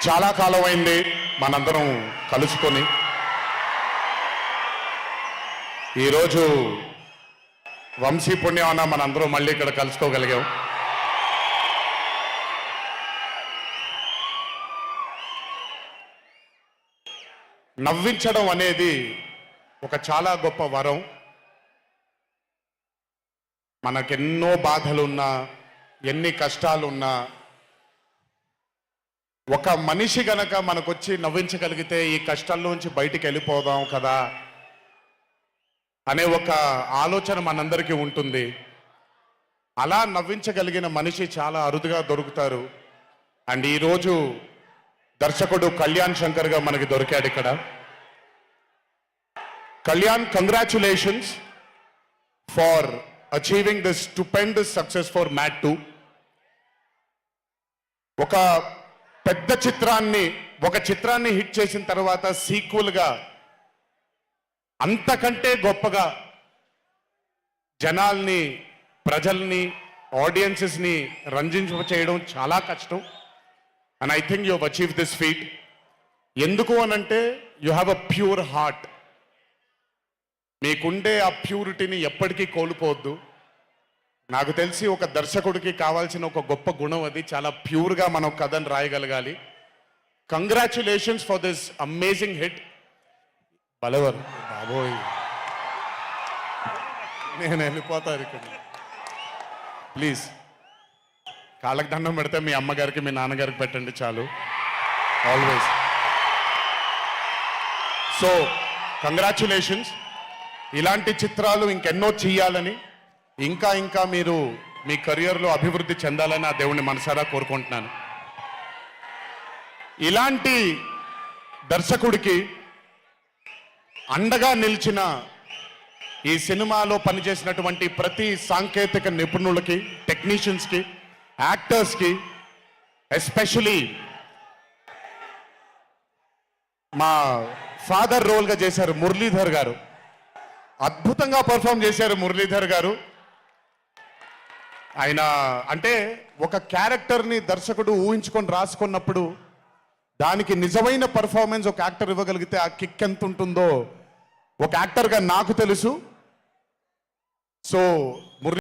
చాలా కాలం అయింది మనందరం కలుసుకొని. ఈరోజు వంశీ పుణ్యాన మనందరం మళ్ళీ ఇక్కడ కలుసుకోగలిగాం. నవ్వించడం అనేది ఒక చాలా గొప్ప వరం. మనకెన్నో బాధలున్నా, ఎన్ని కష్టాలున్నా, ఒక మనిషి గనక మనకొచ్చి నవ్వించగలిగితే ఈ కష్టాల్లోంచి బయటికి వెళ్ళిపోదాం కదా అనే ఒక ఆలోచన మనందరికీ ఉంటుంది. అలా నవ్వించగలిగిన మనిషి చాలా అరుదుగా దొరుకుతారు. అండ్ ఈరోజు దర్శకుడు కళ్యాణ్ శంకర్గా మనకి దొరికాడు ఇక్కడ. Kalyan, congratulations for achieving this stupendous success for mat 2. ఒక పెద్ద చిత్రాన్ని హిట్ చేసిన తర్వాత సీక్వెల్గా అంతకంటే గొప్పగా జనాల్ని, ప్రజల్ని, ఆడియన్సెస్ని రంజింపచేయడం చాలా కష్టం. And I think you have achieve this feat. ఎందుకు అనంటే you have a pure heart. మీకుండే ఆ ప్యూరిటీని ఎప్పటికీ కోల్పోవద్దు. నాకు తెలిసి ఒక దర్శకుడికి కావాల్సిన ఒక గొప్ప గుణం అది. చాలా ప్యూర్గా మనం కథను రాయగలగాలి. Congratulations for this amazing hit. బలవర్ బాబోయ్, నేను వెళ్ళిపోతాను ఇక్కడ. ప్లీజ్ కాళ్ళకి దండం పెడితే మీ అమ్మగారికి, మీ నాన్నగారికి పెట్టండి చాలు. ఆల్వేస్. So congratulations. ఇలాంటి చిత్రాలు ఇంకెన్నో చెయ్యాలని, ఇంకా మీరు మీ కెరియర్లో అభివృద్ధి చెందాలని ఆ దేవుణ్ణి మనసారా కోరుకుంటున్నాను. ఇలాంటి దర్శకుడికి అండగా నిలిచిన ఈ సినిమాలో పనిచేసినటువంటి ప్రతి సాంకేతిక నిపుణులకి, టెక్నీషియన్స్కి, యాక్టర్స్కి, ఎస్పెషలీ మా ఫాదర్ రోల్గా చేశారు మురళీధర్ గారు. అద్భుతంగా పర్ఫామ్ చేశారు మురళీధర్ గారు. ఆయన అంటే ఒక క్యారెక్టర్ని దర్శకుడు ఊహించుకొని రాసుకున్నప్పుడు దానికి నిజమైన పర్ఫార్మెన్స్ ఒక యాక్టర్ ఇవ్వగలిగితే ఆ కిక్ ఎంత ఉంటుందో ఒక యాక్టర్గా నాకు తెలుసు. సో